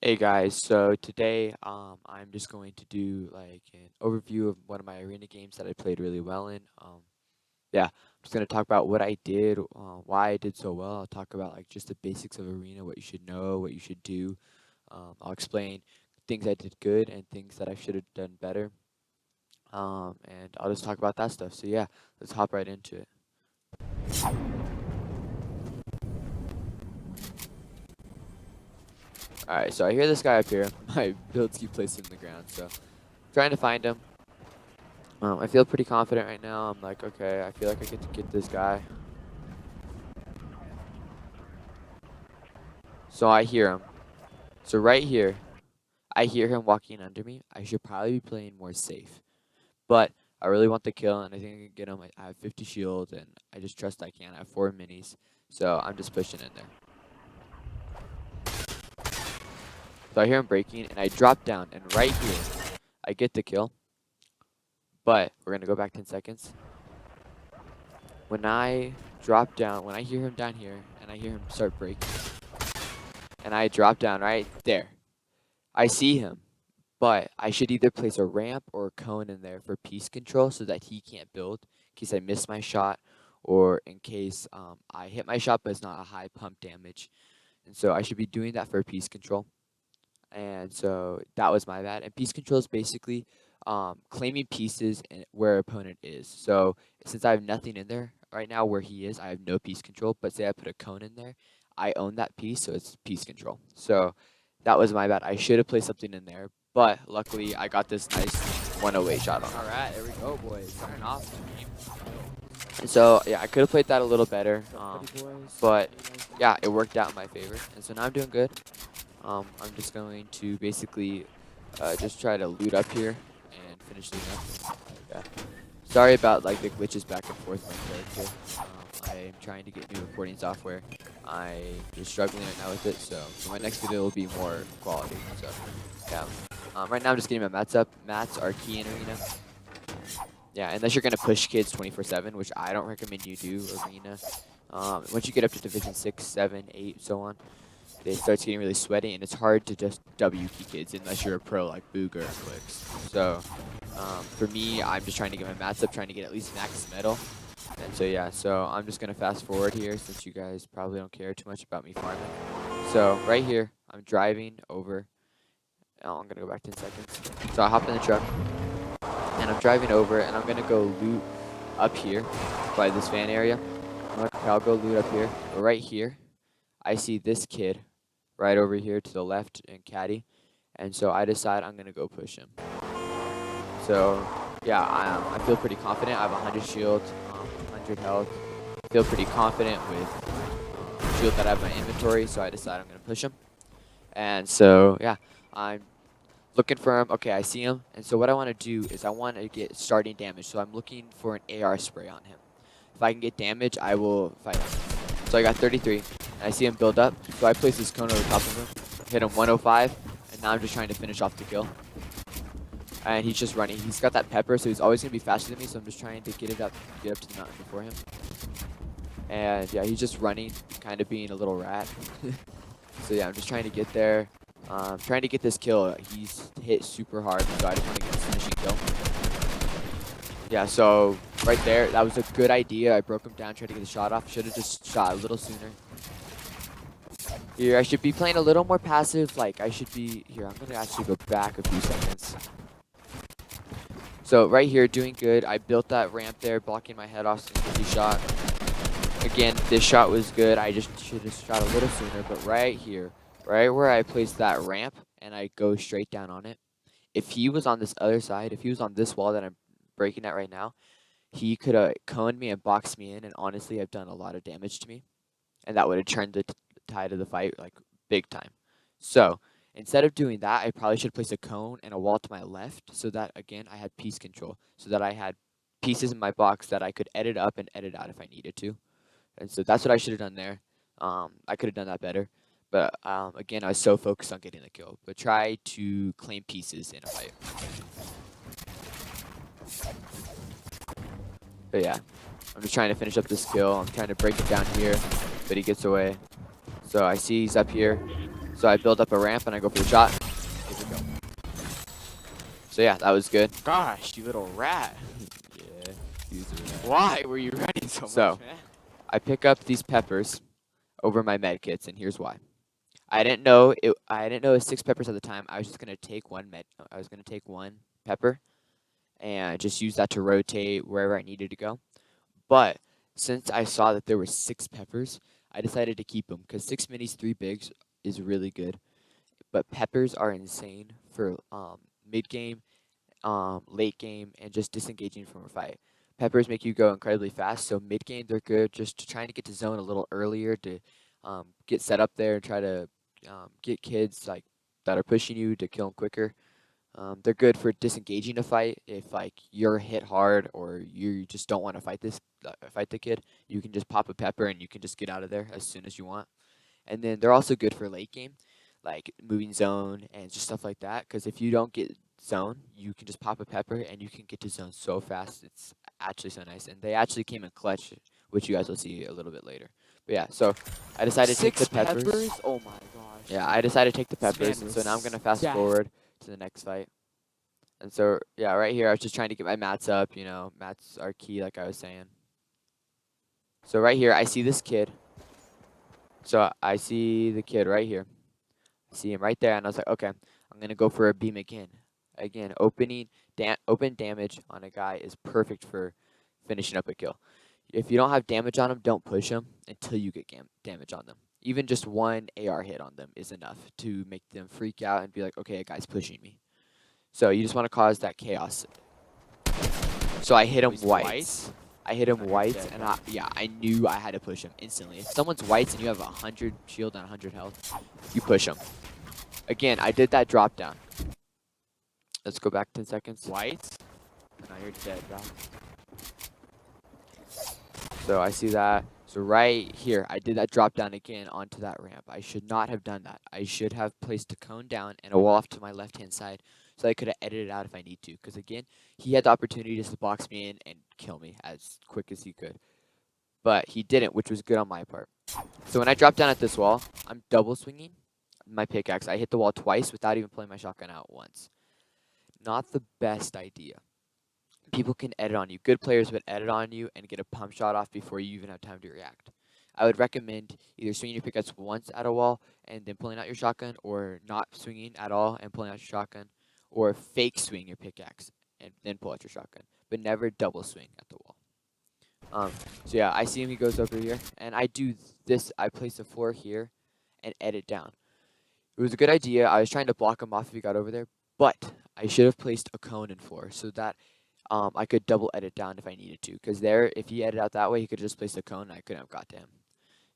Hey guys, so today I'm just going to do like an overview of one of my arena games that I played really well in. Yeah, I'm just gonna talk about what I did, why I did so well. I'll talk about like just the basics of arena, what you should know, what you should do. I'll explain things I did good and things that I should have done better. And I'll just talk about that stuff. So yeah, let's hop right into it. All right, so I hear this guy up here. My builds keep placing in the ground, so trying to find him. I feel pretty confident right now. I'm like, okay, I feel like I get to get this guy. So I hear him. So right here, I hear him walking under me. I should probably be playing more safe. But I really want the kill, and I think I can get him. I have 50 shield, and I just trust I can. I have 4 minis, so I'm just pushing in there. So I hear him breaking, and I drop down, and right here, I get the kill. But we're going to go back 10 seconds. When I drop down, when I hear him down here, and I hear him start breaking, and I drop down right there, I see him, but I should either place a ramp or a cone in there for piece control so that he can't build in case I miss my shot or in case I hit my shot but it's not a high pump damage. And so I should be doing that for piece control. And so that was my bad. And piece control is basically claiming pieces where opponent is. So since I have nothing in there right now where he is, I have no piece control. But say I put a cone in there, I own that piece, so it's piece control. So that was my bad. I should have placed something in there, but luckily I got this nice 108 shot on. All right, there we go, boys. Starting off the game. And so yeah, I could have played that a little better, but yeah, it worked out in my favor. And so now I'm doing good. I'm just going to basically just try to loot up here and finish looting up. Yeah. Sorry about like the glitches back and forth with my character. I'm trying to get new recording software. I'm just struggling right now with it, so my next video will be more quality. So yeah. Right now I'm just getting my mats up. Mats are key in arena. Yeah, unless you're gonna push kids 24/7, which I don't recommend you do arena. Once you get up to Division 6, 7, 8, so on, it starts getting really sweaty, and it's hard to just W key kids unless you're a pro like Booger and Clicks. So for me, I'm just trying to get my mats up, trying to get at least max metal. And so yeah, so I'm just gonna fast forward here since you guys probably don't care too much about me farming. So right here, I'm driving over. Oh, I'm gonna go back 10 seconds. So I hop in the truck, and I'm driving over, and I'm gonna go loot up here by this van area. I'll go loot up here. But right here, I see this kid right over here to the left in caddy, and so I decide I'm gonna go push him. So yeah, I feel pretty confident. I have 100 shield, 100 health. I feel pretty confident with shield that I have in my inventory, so I decide I'm gonna push him. And so yeah, I'm looking for him. Okay, I see him, and so what I want to do is I want to get starting damage. So I'm looking for an AR spray on him. If I can get damage, I will fight him. So I got 33, and I see him build up. So I place this cone over top of him, hit him 105, and now I'm just trying to finish off the kill. And he's just running. He's got that pepper, so he's always gonna be faster than me. So I'm just trying to get up to the mountain before him. And yeah, he's just running, kind of being a little rat. So yeah, I'm just trying to get there. Trying to get this kill. He's hit super hard, so I just want to get this finishing kill. Yeah, so right there, that was a good idea. I broke him down, tried to get the shot off. Should have just shot a little sooner. Here, I should be playing a little more passive. Like, I should be... Here, I'm going to actually go back a few seconds. So right here, doing good. I built that ramp there, blocking my head off since he shot. Again, this shot was good. I just should have shot a little sooner. But right here, right where I placed that ramp, and I go straight down on it. If he was on this other side, if he was on this wall that I'm breaking at right now, he could have coned me and boxed me in, and honestly, I've done a lot of damage to me. And that would have turned the tide of the fight, like, big time. So, instead of doing that, I probably should place a cone and a wall to my left so that, again, I had piece control. So that I had pieces in my box that I could edit up and edit out if I needed to. And so that's what I should have done there. I could have done that better. But, again, I was so focused on getting the kill. But try to claim pieces in a fight. But yeah, I'm just trying to finish up this kill. I'm trying to break it down here, but he gets away. So I see he's up here. So I build up a ramp and I go for the shot. Here we go. So yeah, that was good. Gosh, you little rat. Yeah, he's a rat. Why were you running so So, much, man? I pick up these peppers over my med kits, and here's why. I didn't know it was 6 peppers at the time. I was just gonna take one pepper and just use that to rotate wherever I needed to go. But since I saw that there were 6 peppers, I decided to keep them because 6 minis, 3 bigs is really good. But peppers are insane for mid game, late game, and just disengaging from a fight. Peppers make you go incredibly fast, so mid game they're good. Just trying to get to zone a little earlier to get set up there and try to get kids like that are pushing you to kill them quicker. They're good for disengaging a fight. If like you're hit hard or you just don't want to fight the kid, you can just pop a pepper and you can just get out of there as soon as you want. And then they're also good for late game, like moving zone and just stuff like that. Because if you don't get zone, you can just pop a pepper and you can get to zone so fast. It's actually so nice. And they actually came in clutch, which you guys will see a little bit later. But yeah, so I decided to take the 6 peppers. Oh my gosh. Yeah, I decided to take the This man peppers, and so now I'm was gonna fast dead. forward to the next fight. And so yeah, right here I was just trying to get my mats up. You know, mats are key, like I was saying. So right here I see this kid. So I see the kid right here. I see him right there, and I was like, okay, I'm gonna go for a beam again. Again, open damage on a guy is perfect for finishing up a kill. If you don't have damage on them, don't push them until you get damage on them. Even just one AR hit on them is enough to make them freak out and be like, okay, a guy's pushing me. So you just want to cause that chaos. So I hit him He's whites. I hit him Oh, you're whites, dead, and bro. I knew I had to push him instantly. If someone's whites and you have 100 shield and 100 health, you push them. Again, I did that drop down. Let's go back 10 seconds. Whites? No, you're dead, bro. So I see that. So right here, I did that drop down again onto that ramp. I should not have done that. I should have placed a cone down and a wall off to my left-hand side so I could have edited out if I need to. Because again, he had the opportunity just to box me in and kill me as quick as he could. But he didn't, which was good on my part. So when I drop down at this wall, I'm double swinging my pickaxe. I hit the wall twice without even pulling my shotgun out once. Not the best idea. People can edit on you. Good players would edit on you and get a pump shot off before you even have time to react. I would recommend either swinging your pickaxe once at a wall and then pulling out your shotgun, or not swinging at all and pulling out your shotgun, or fake swing your pickaxe and then pull out your shotgun, but never double swing at the wall. So yeah, I see him. He goes over here, and I do this. I place a floor here and edit down. It was a good idea. I was trying to block him off if he got over there, but I should have placed a cone in floor so that I could double edit down if I needed to. Because there, if he edited out that way, he could just place a cone and I couldn't have got to him.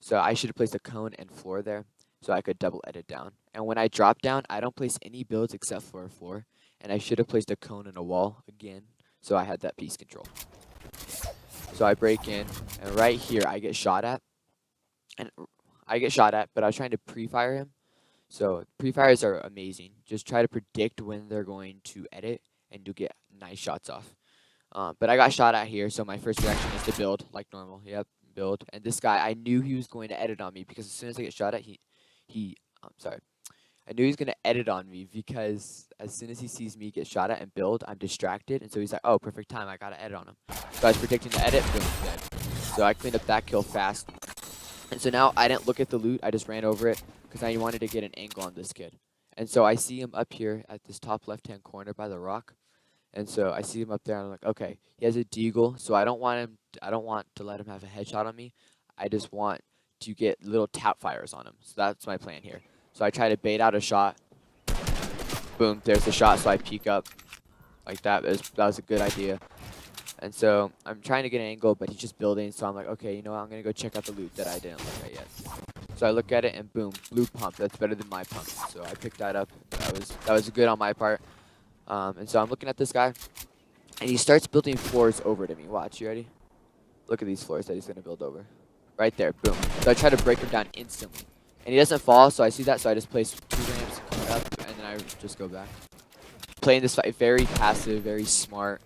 So I should have placed a cone and floor there so I could double edit down. And when I drop down, I don't place any builds except for a floor. And I should have placed a cone and a wall again so I had that piece control. So I break in, and right here I get shot at. But I was trying to pre-fire him. So pre-fires are amazing. Just try to predict when they're going to edit, and you'll get nice shots off. But I got shot at here, so my first reaction is to build like normal. Yep, build. And this guy, I knew he was going to edit on me because as soon as I get shot at, I knew he was going to edit on me because as soon as he sees me get shot at and build, I'm distracted. And so he's like, oh, perfect time. I got to edit on him. So I was predicting the edit, boom, dead. So I cleaned up that kill fast. And so now I didn't look at the loot. I just ran over it because I wanted to get an angle on this kid. And so I see him up here at this top left-hand corner by the rock. And so I see him up there, and I'm like, okay, he has a deagle, so I don't want to let him have a headshot on me. I just want to get little tap fires on him. So that's my plan here. So I try to bait out a shot. Boom, there's the shot, so I peek up like that. That was a good idea. And so I'm trying to get an angle, but he's just building, so I'm like, okay, you know what, I'm going to go check out the loot that I didn't look at yet. So I look at it, and boom, blue pump. That's better than my pump. So I picked that up. That was good on my part. And so I'm looking at this guy, and he starts building floors over to me. Watch, you ready? Look at these floors that he's going to build over. Right there, boom. So I try to break him down instantly. And he doesn't fall, so I see that, so I just place 2 ramps, coming up, and then I just go back. Playing this fight very passive, very smart.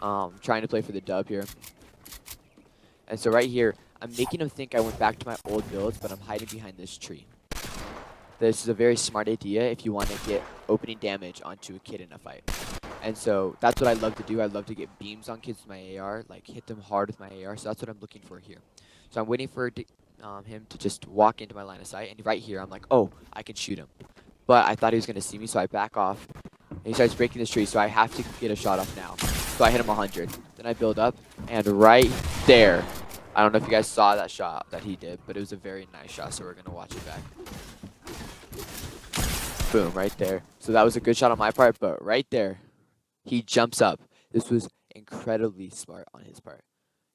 Trying to play for the dub here. And so right here, I'm making him think I went back to my old builds, but I'm hiding behind this tree. this is a very smart idea if you want to get opening damage onto a kid in a fight. And so that's what I love to do. I love to get beams on kids with my AR, like hit them hard with my AR. So that's what I'm looking for here. So I'm waiting for him to just walk into my line of sight. And right here, I'm like, oh, I can shoot him. But I thought he was going to see me, so I back off. And he starts breaking this tree, so I have to get a shot off now. So I hit him 100. Then I build up, and right there, I don't know if you guys saw that shot that he did, but it was a very nice shot, so we're going to watch it back. Boom, right there. So that was a good shot on my part, but right there, he jumps up. This was incredibly smart on his part.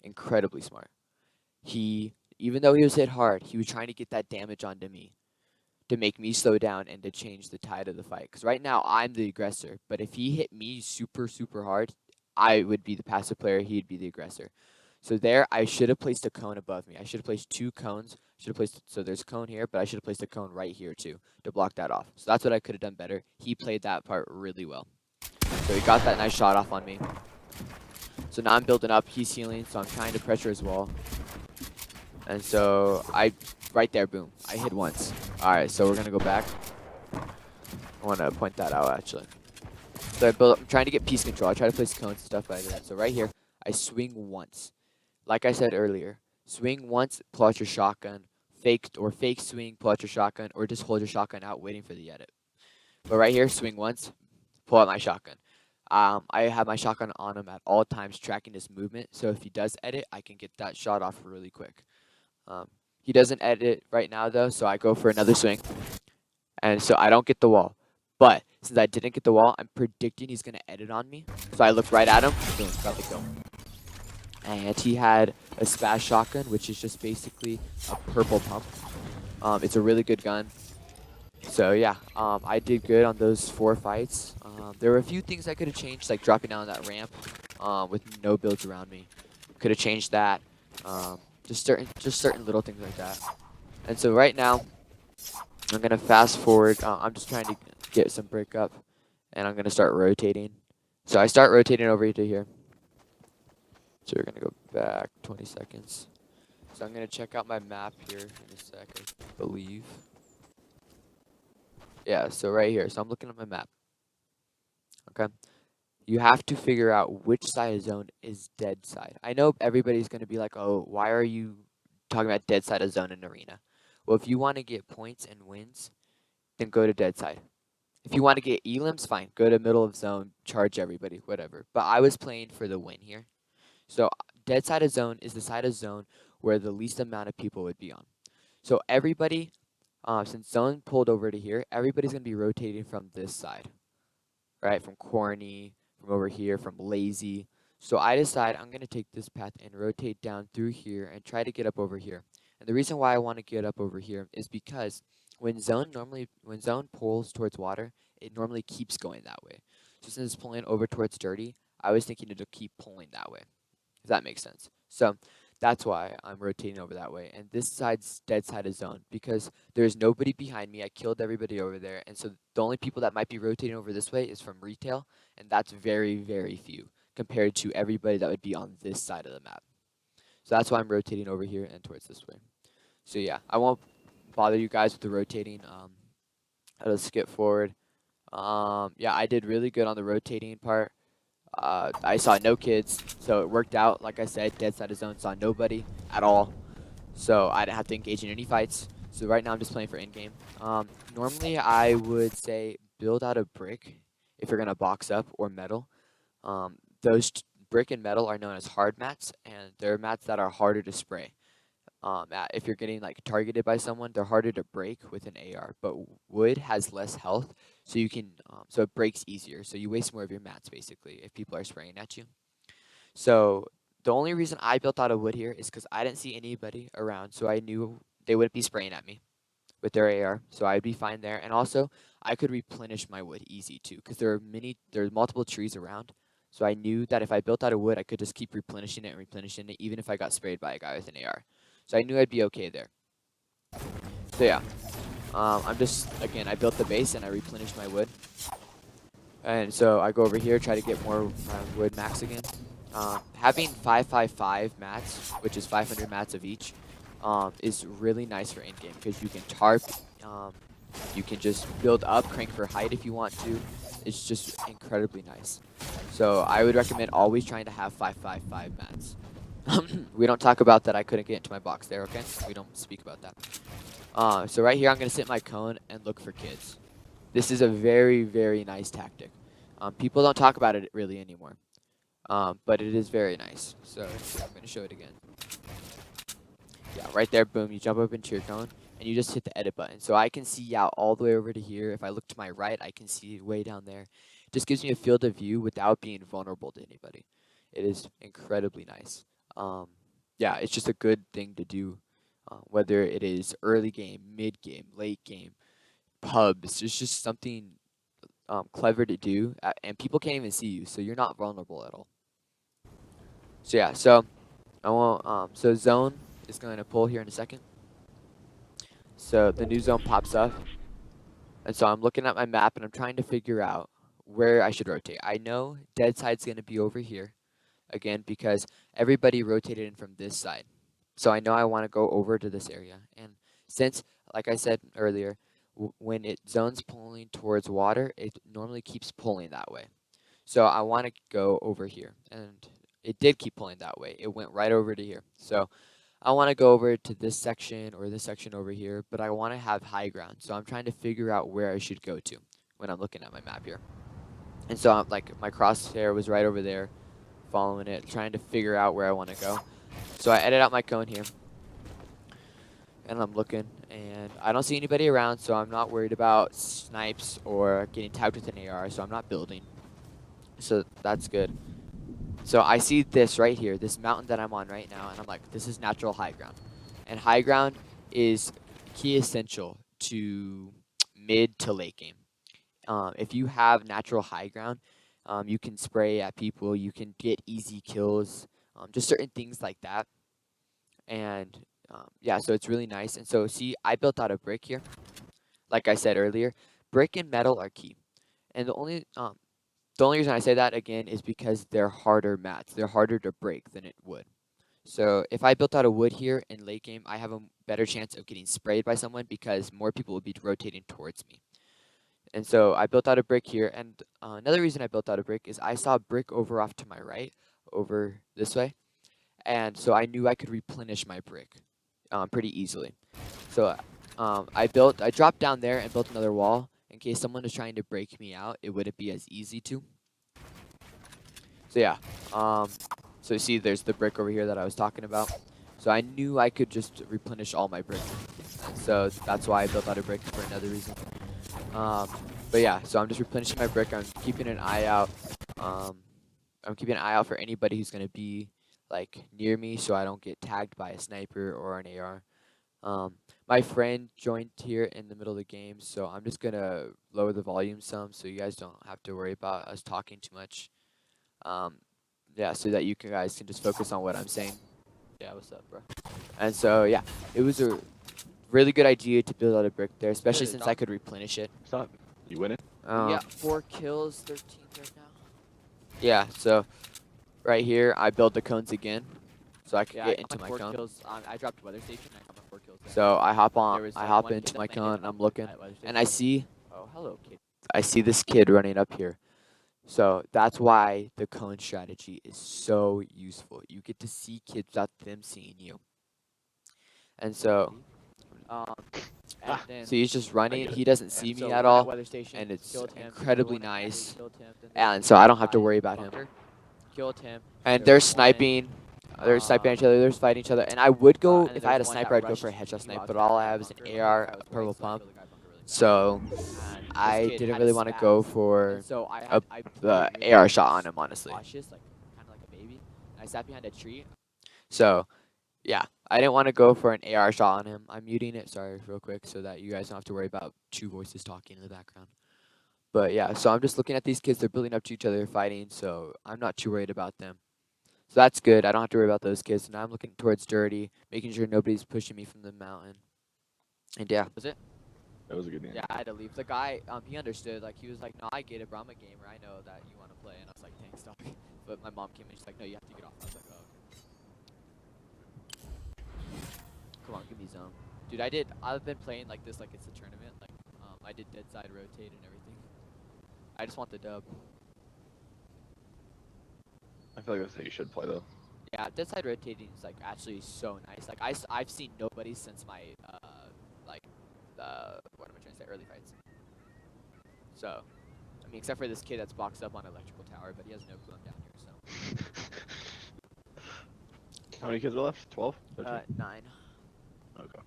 Incredibly smart. Even though he was hit hard, he was trying to get that damage onto me to make me slow down and to change the tide of the fight. Because right now, I'm the aggressor. But if he hit me super, super hard, I would be the passive player. He'd be the aggressor. So there, I should have placed a cone above me. I should have placed 2 cones. So there's a cone here, but I should have placed a cone right here too to block that off. So that's what I could have done better. He played that part really well. So he got that nice shot off on me. So now I'm building up. He's healing, so I'm trying to pressure his wall. And so right there, boom. I hit once. All right, so we're gonna go back. I want to point that out actually. So I'm trying to get piece control. I try to place cones and stuff like that. So right here, I swing once. Like I said earlier, swing once, pull out your shotgun. Fake swing, pull out your shotgun, or just hold your shotgun out waiting for the edit. But right here, swing once, pull out my shotgun. I have my shotgun on him at all times, tracking his movement. So if he does edit, I can get that shot off really quick. He doesn't edit right now though, so I go for another swing. And so I don't get the wall. But since I didn't get the wall, I'm predicting he's going to edit on me. So I look right at him, boom, got the kill. And he had a spaz shotgun, which is just basically a purple pump. It's a really good gun. So yeah, I did good on those 4 fights. There were a few things I could have changed, like dropping down that ramp with no builds around me. Could have changed that. Just certain little things like that. And so right now, I'm gonna fast forward. I'm just trying to get some break up, and I'm gonna start rotating. So I start rotating over to here. So we're gonna go back 20 seconds. So I'm gonna check out my map here in a sec, I believe. Yeah, so right here. So I'm looking at my map. Okay. You have to figure out which side of zone is dead side. I know everybody's gonna be like, oh, why are you talking about dead side of zone in arena? Well, if you want to get points and wins, then go to dead side. If you want to get elims, fine. Go to middle of zone, charge everybody, whatever. But I was playing for the win here. So dead side of zone is the side of zone where the least amount of people would be on. So everybody, since zone pulled over to here, everybody's going to be rotating from this side. Right? From corny, from over here, from lazy. So I decide I'm going to take this path and rotate down through here and try to get up over here. And the reason why I want to get up over here is because when zone pulls towards water, it normally keeps going that way. So since it's pulling over towards dirty, I was thinking it'll keep pulling that way. If that makes sense. So that's why I'm rotating over that way. And this side's dead side of zone because there's nobody behind me. I killed everybody over there. And so the only people that might be rotating over this way is from retail. And that's very, very few compared to everybody that would be on this side of the map. So that's why I'm rotating over here and towards this way. So yeah, I won't bother you guys with the rotating. I'll skip forward. Yeah, I did really good on the rotating part. I saw no kids, so it worked out. Like I said, dead side of zone, saw nobody at all. So I didn't have to engage in any fights. So right now I'm just playing for in-game. Normally I would say build out a brick if you're going to box up or metal. Those brick and metal are known as hard mats, and they're mats that are harder to spray. If you're getting like targeted by someone, they're harder to break with an AR. But wood has less health, so you can so it breaks easier. So you waste more of your mats basically if people are spraying at you. So the only reason I built out of wood here is because I didn't see anybody around, so I knew they wouldn't be spraying at me with their AR, so I'd be fine there. And also, I could replenish my wood easy too, because there's multiple trees around. So I knew that if I built out of wood, I could just keep replenishing it, even if I got sprayed by a guy with an AR. So I knew I'd be okay there. So yeah, again, I built the base and I replenished my wood. And so I go over here, try to get more wood max again. Having 555 mats, which is 500 mats of each, is really nice for in-game because you can tarp You can just build up, crank for height if you want to. It's just incredibly nice. So I would recommend always trying to have 5-5-5 mats. We don't talk about that I couldn't get into my box there, okay? We don't speak about that. So right here, I'm going to sit my cone and look for kids. This is a very, very nice tactic. People don't talk about it really anymore. But it is very nice. So I'm going to show it again. Yeah, right there, boom, you jump up into your cone, and you just hit the edit button. So I can see out all the way over to here. If I look to my right, I can see way down there. Just gives me a field of view without being vulnerable to anybody. It is incredibly nice. Yeah, it's just a good thing to do, whether it is early game, mid game, late game, pubs. It's just something clever to do, and people can't even see you, so you're not vulnerable at all. So yeah, so I won't. So zone is going to pull here in a second. So the new zone pops up, and so I'm looking at my map and I'm trying to figure out where I should rotate. I know dead side's going to be over here again because everybody rotated in from this side. So I know I want to go over to this area, and since, like I said earlier, when it zones pulling towards water, it normally keeps pulling that way. So I want to go over here, and it did keep pulling that way. It went right over to here. So I want to go over to this section or this section over here, but I want to have high ground. So I'm trying to figure out where I should go to when I'm looking at my map here. And so I'm like, my crosshair was right over there, following it, trying to figure out where I want to go. So I edit out my cone here, and I'm looking, and I don't see anybody around, so I'm not worried about snipes or getting tagged with an AR, so I'm not building. So that's good. So I see this right here, this mountain that I'm on right now, and I'm like, this is natural high ground. And high ground is key essential to mid to late game. If you have natural high ground, you can spray at people, you can get easy kills, just certain things like that. And yeah, so it's really nice. And so see, I built out a brick here. Like I said earlier, brick and metal are key. And the only reason I say that again is because they're harder mats. They're harder to break than it would. So if I built out a wood here in late game, I have a better chance of getting sprayed by someone because more people will be rotating towards me. And so I built out a brick here. And another reason I built out a brick is I saw a brick over off to my right, over this way. And so I knew I could replenish my brick pretty easily. So I dropped down there and built another wall in case someone was trying to break me out. It wouldn't be as easy to. So yeah, so you see there's the brick over here that I was talking about. So I knew I could just replenish all my bricks. And so that's why I built out a brick for another reason. But yeah, so I'm just replenishing my brick. I'm keeping an eye out. I'm keeping an eye out for anybody who's going to be like near me so I don't get tagged by a sniper or an AR. My friend joined here in the middle of the game, so I'm just going to lower the volume some so you guys don't have to worry about us talking too much. Yeah, so that you guys can just focus on what I'm saying. Yeah, what's up, bro? And so, yeah, it was a really good idea to build out a brick there, especially since I could replenish it. Stop. You winning? Yeah, 4 kills, 13th right now. Yeah, so right here, I built the cones again, so I could Yeah, get I into got my 4 cone. kills. I dropped weather station. I got my 4 kills. There. So I hop One into kid my that cone, landed and I'm up looking, at weather and I station. see Oh, hello, kid. this kid running up here. So that's why the cone strategy is so useful. You get to see kids without them seeing you. And so, And then so he's just running. He doesn't see me so at went all, weather station, and it's killed him. incredibly Everyone at nice. killed him. Then And so I don't have to worry about him. Killed him. And There they're was sniping. They're sniping um, each other. They're fighting each other. And I would go, and if there I was had a one sniper, that I'd go for a rushed headshot me snipe. while But was all I in have is bunker. an AR, I a was wearing purple so I pump. killed the guy bunker really fast. So And this I kid didn't had really a want to go spaz. for And so I the played really AR shot on him, honestly. cautious, like kind of like a baby. And I sat behind a tree. So, yeah, I didn't want to go for an AR shot on him. I'm muting it, sorry, real quick, so that you guys don't have to worry about 2 voices talking in the background. But yeah, so I'm just looking at these kids. They're building up to each other, fighting, so I'm not too worried about them. So that's good. I don't have to worry about those kids. Now I'm looking towards Dirty, making sure nobody's pushing me from the mountain. And yeah. Was it? That was a good game. Yeah, I had to leave. The guy, he understood. Like, he was like, no, I get it, bro. I'm a gamer. I know that you want to play. And I was like, thanks, dog. But my mom came in. She's like, no, you have to get off. I was like, oh, okay. Come on, give me zone. Dude, I've been playing like this like it's a tournament. Like, I did dead side rotate and everything. I just want the dub. I feel like that's how you should play though. Yeah, dead side rotating is like actually so nice. Like I've seen nobody since my like what am I trying to say, early fights. So I mean, except for this kid that's boxed up on electrical tower, but he has no clue I'm down here. So How many kids are left? 12? 13? 9. Okay.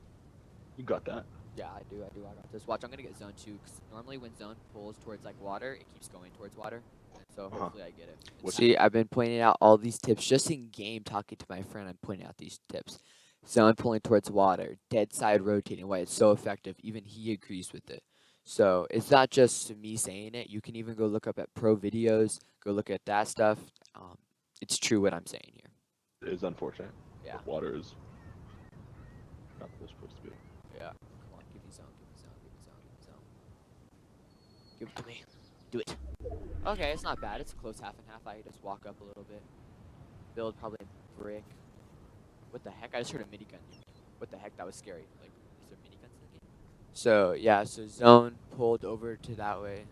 You got that. Yeah, I do. I got this. Watch, I'm gonna get zone 2 because normally when zone pulls towards like water, it keeps going towards water. And so hopefully I get it. What's See, I've been pointing out all these tips just in game. Talking to my friend, I'm pointing out these tips. Zone pulling towards water, dead side rotating. Why it's so effective. Even he agrees with it. So it's not just me saying it. You can even go look up at pro videos. Go look at that stuff. It's true what I'm saying here. It is unfortunate. Yeah. But water is not what it's supposed to be. Yeah. Come on, give me zone. Give it to me. Do it. Okay, it's not bad. It's a close half and half. I just walk up a little bit. Build probably a brick. What the heck? I just heard a minigun. What the heck? That was scary. Like, is there miniguns in the game? So yeah, so zone pulled over to that way.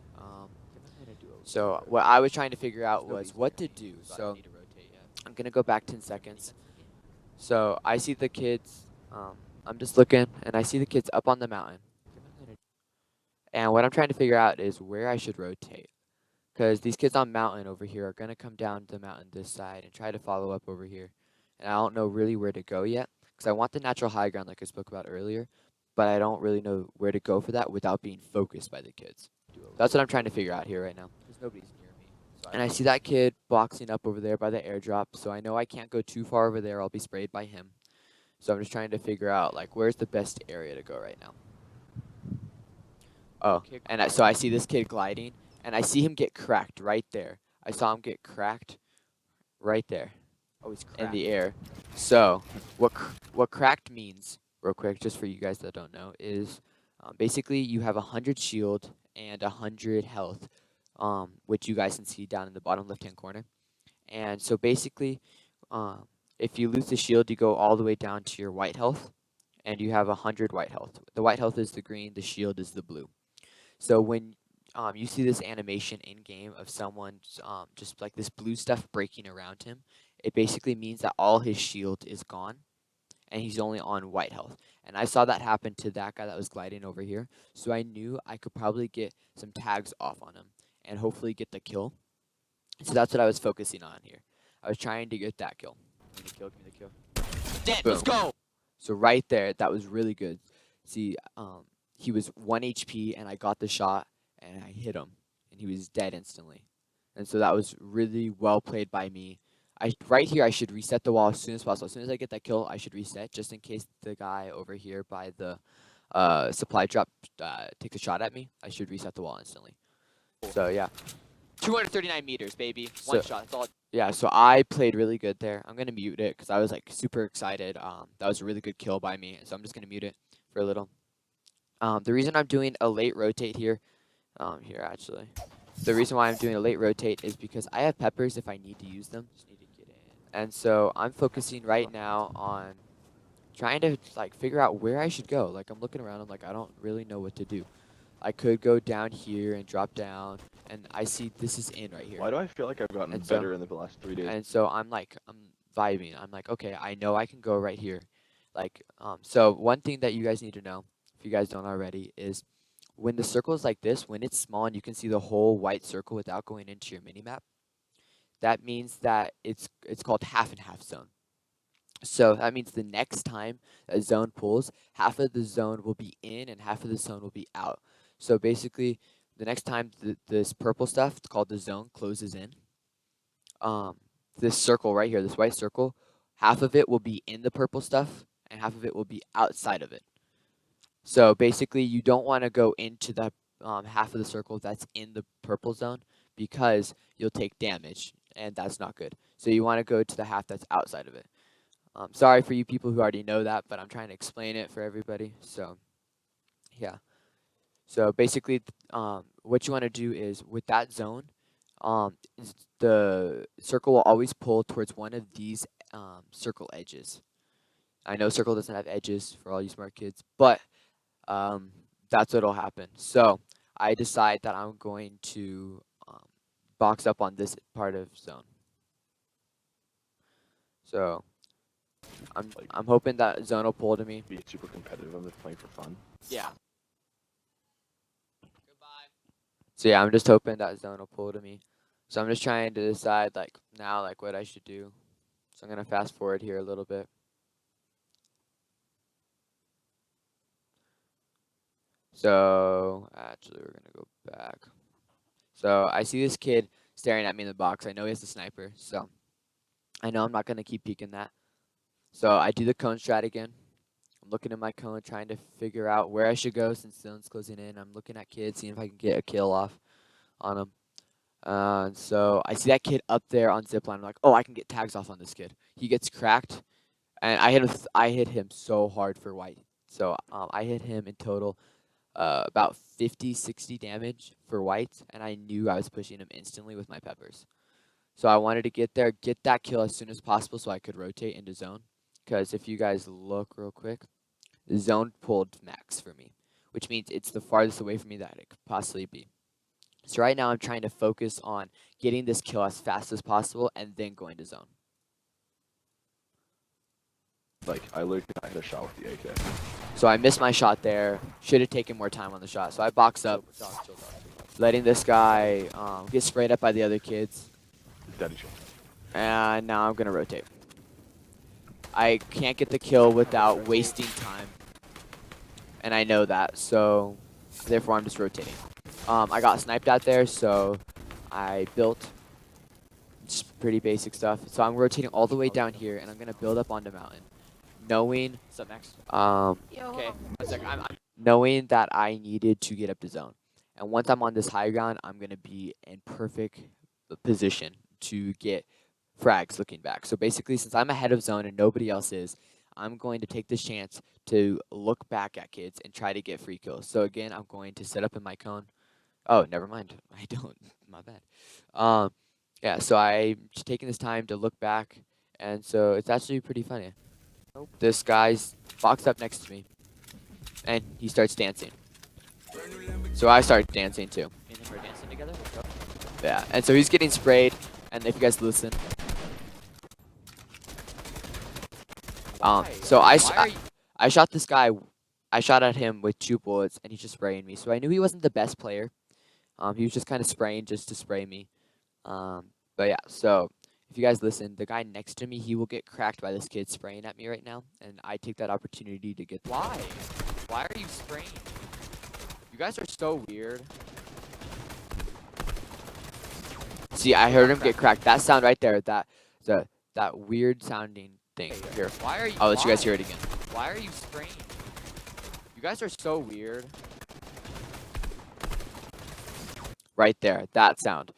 So what I was trying to figure out was what to do. So I'm gonna go back 10 seconds. So I see the kids. I'm just looking, and I see the kids up on the mountain. And what I'm trying to figure out is where I should rotate, because these kids on mountain over here are gonna come down the mountain this side and try to follow up over here. And I don't know really where to go yet, because I want the natural high ground like I spoke about earlier, but I don't really know where to go for that without being focused by the kids. That's what I'm trying to figure out here right now. Because nobody's near me. So And I see that kid boxing up over there by the airdrop, so I know I can't go too far over there. I'll be sprayed by him. So I'm just trying to figure out, like, where's the best area to go right now. Oh, and so I see this kid gliding, and I see him get cracked right there. I saw him get cracked right there Oh, he's cracked. in the air. So what cracked means, real quick, just for you guys that don't know, is basically you have 100 shield and 100 health, which you guys can see down in the bottom left-hand corner. And so basically, if you lose the shield, you go all the way down to your white health, and you have 100 white health. The white health is the green, the shield is the blue. So when you see this animation in game of someone just like this blue stuff breaking around him, it basically means that all his shield is gone, and he's only on white health. And I saw that happen to that guy that was gliding over here, so I knew I could probably get some tags off on him and hopefully get the kill. So that's what I was focusing on here. I was trying to get that kill. Give me the kill. Dead. Let's go. So right there, that was really good. See, he was 1 HP, and I got the shot, and I hit him, and he was dead instantly. And so that was really well played by me. Right here, I should reset the wall as soon as possible. As soon as I get that kill, I should reset, just in case the guy over here by the supply drop takes a shot at me. I should reset the wall instantly. So yeah. 239 meters, baby. So- One shot. That's all. Yeah, so I played really good there. I'm going to mute it because I was like super excited. That was a really good kill by me, so I'm just going to mute it for a little. The reason I'm doing a late rotate here, the reason why I'm doing a late rotate is because I have peppers if I need to use them. Just need to get in. And so I'm focusing right now on trying to like figure out where I should go. Like I'm looking around, I'm like, I don't really know what to do. I could go down here and drop down, and I see this is in right here. Why do I feel like I've gotten And so- better in the last 3 days? And so I'm vibing. I'm like, okay, I know I can go right here. Like, so one thing that you guys need to know, if you guys don't already, is when the circle is like this, when it's small and you can see the whole white circle without going into your minimap, that means that it's called half and half zone. So that means the next time a zone pulls, half of the zone will be in and half of the zone will be out. So basically, the next time this purple stuff called the zone closes in, this circle right here, this white circle, half of it will be in the purple stuff and half of it will be outside of it. So basically, you don't want to go into the half of the circle that's in the purple zone because you'll take damage, and that's not good. So you want to go to the half that's outside of it. Sorry for you people who already know that, but I'm trying to explain it for everybody. So, yeah. So basically, what you want to do is with that zone, the circle will always pull towards one of these circle edges. I know circle doesn't have edges for all you smart kids, but that's what'll happen. So I decide that I'm going to box up on this part of zone. So Like- I'm hoping that zone will pull to me. Be super competitive. I'm just playing for fun. Yeah. So yeah, I'm just hoping that zone will pull to me. So I'm just trying to decide like now like what I should do. So I'm gonna fast forward here a little bit. So actually we're gonna go back. So I see this kid staring at me in the box. I know he has the sniper, so I know I'm not gonna keep peeking that. So I do the cone strat again. I'm looking at my cone, trying to figure out where I should go since zone's closing in. I'm looking at kids, seeing if I can get a kill off on them. So I see that kid up there on zipline. I'm like, oh, I can get tags off on this kid. He gets cracked, and I hit him so hard for white. So I hit him in total about 50, 60 damage for white, and I knew I was pushing him instantly with my peppers. So I wanted to get there, get that kill as soon as possible so I could rotate into zone. Because if you guys look real quick, the zone pulled max for me, which means it's the farthest away from me that it could possibly be. So right now I'm trying to focus on getting this kill as fast as possible and then going to zone. Like, I literally could not hit a shot with the AK. So I missed my shot there. Should have taken more time on the shot. So I boxed up, Chill. letting this guy get sprayed up by the other kids. Daddy chill. And now I'm going to rotate. I can't get the kill without wasting time. And I know that, so therefore I'm just rotating. I got sniped out there, so I built just pretty basic stuff. So I'm rotating all the way down here, and I'm going to build up onto mountain. Knowing, What's up next? okay, 1 second. I'm knowing that I needed to get up to zone. And once I'm on this high ground, I'm going to be in perfect position to get frags looking back. So basically, since I'm ahead of zone and nobody else is, I'm going to take this chance to look back at kids and try to get free kills. So again, I'm going to set up in my cone. Oh, never mind. I don't. My bad. Yeah, so I'm just taking this time to look back, and so it's actually pretty funny. This guy's boxed up next to me, and he starts dancing. So I start dancing too. Me and him are dancing together. Let's go. Yeah, and so he's getting sprayed, and if you guys listen, so Why are you- I shot this guy. I shot at him with 2 bullets, and he's just spraying me. So I knew he wasn't the best player. He was just kind of spraying just to spray me. But yeah, so if you guys listen, the guy next to me, he will get cracked by this kid spraying at me right now, and I take that opportunity to get. Why? Why are you spraying? You guys are so weird. See, I heard him get cracked. That sound right there, that weird sounding thing. Here, Why are you? I'll let you guys hear it again. Why are you spraying? You guys are so weird. Right there, that sound,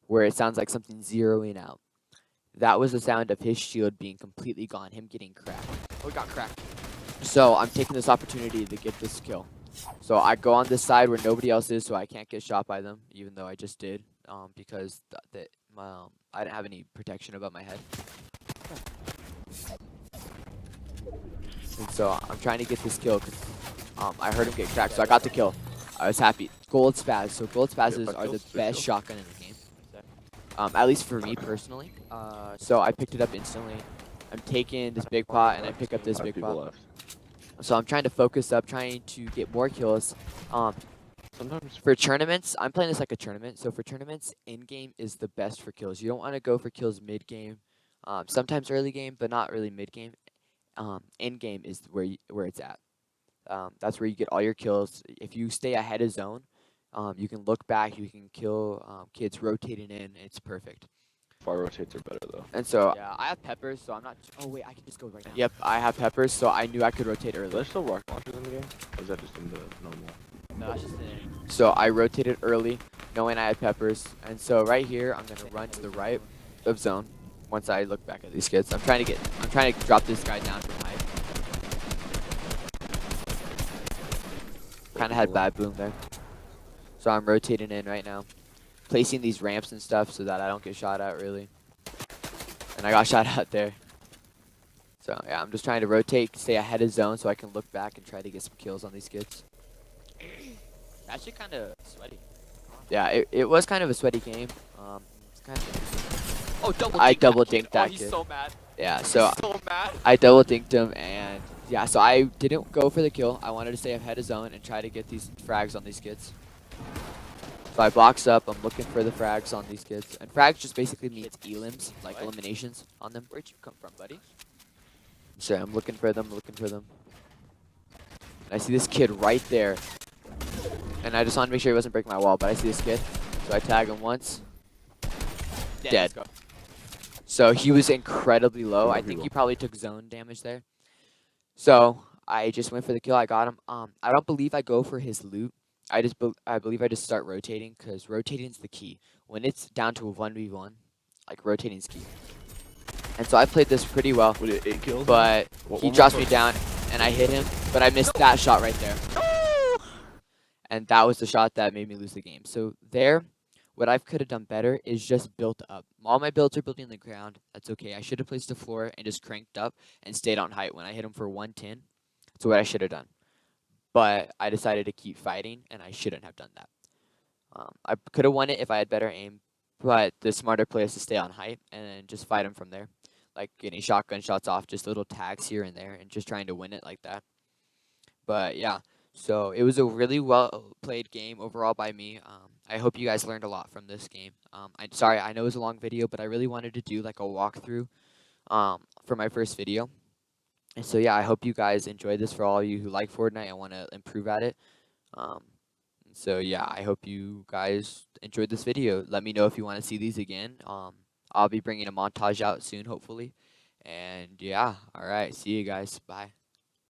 where it sounds like something zeroing out. That was the sound of his shield being completely gone, him getting cracked. Oh, we got cracked. So I'm taking this opportunity to get this kill. So I go on this side where nobody else is, so I can't get shot by them, even though I just did, because I didn't have any protection above my head. And so I'm trying to get this kill because I heard him get cracked, so I got the kill. I was happy. Gold spaz. So gold spazes are the best shotgun in the game. At least for me personally. So I picked it up instantly. I'm taking this big pot and I pick up this big pot. Left. So I'm trying to focus up, trying to get more kills. Sometimes For tournaments, I'm playing this like a tournament. So for tournaments, in-game is the best for kills. You don't want to go for kills mid-game. Sometimes early game, but not really mid-game. In-game is where it's at. That's where you get all your kills. If you stay ahead of zone, you can look back, you can kill kids rotating in. It's perfect. far rotates are better though. And so, Yeah, I have peppers, so I'm not. Oh wait, I can just go right now. yep, I have peppers, so I knew I could rotate Are early. there still rocket launchers in the game? Or is that just in the normal? No, that's just the. So I rotated early, knowing I had peppers. And so right here, I'm gonna run to the right of zone. Once I look back at these kids, I'm trying to drop this guy down from height. Kind of had bad boom there. So I'm rotating in right now, placing these ramps and stuff so that I don't get shot at really. And I got shot out there. So yeah, I'm just trying to rotate, stay ahead of zone so I can look back and try to get some kills on these kids. Actually, kind of sweaty. Yeah, it was kind of a sweaty game. It's kind of interesting. Oh, double. I Dink double that kid. dinked Oh, that he's kid. so mad. Yeah, He's so so mad. I double dinked him, and yeah, so I didn't go for the kill. I wanted to stay ahead of zone and try to get these frags on these kids. So I box up. I'm looking for the frags on these kids, and frags just basically means elims, like What? eliminations on them. Where'd you come from, buddy? So I'm looking for them, looking for them. And I see this kid right there, and I just wanted to make sure he wasn't breaking my wall. But I see this kid, so I tag him once. Dead. Let's go. So he was incredibly low. I think he probably took zone damage there. So I just went for the kill. I got him. I don't believe I go for his loot. I believe I just start rotating, because rotating is the key. When it's down to a 1v1, like rotating is key. And so I played this pretty well. What, 8 kills? But One he more drops me push. down, and I hit him. But I missed that shot right there. And that was the shot that made me lose the game. So there, what I could have done better is just built up. All my builds are building on the ground. That's okay. I should have placed the floor and just cranked up and stayed on height when I hit him for 110. That's what I should have done. But I decided to keep fighting, and I shouldn't have done that. I could have won it if I had better aim, but the smarter play is to stay on height and then just fight him from there. Like getting shotgun shots off, just little tags here and there, and just trying to win it like that. But yeah, so it was a really well played game overall by me. I hope you guys learned a lot from this game. I'm sorry, I know it was a long video, but I really wanted to do like a walkthrough for my first video. And so yeah, I hope you guys enjoyed this. For all you who like Fortnite and want to improve at it. So yeah, I hope you guys enjoyed this video. Let me know if you want to see these again. I'll be bringing a montage out soon, hopefully. And yeah, all right, see you guys. Bye.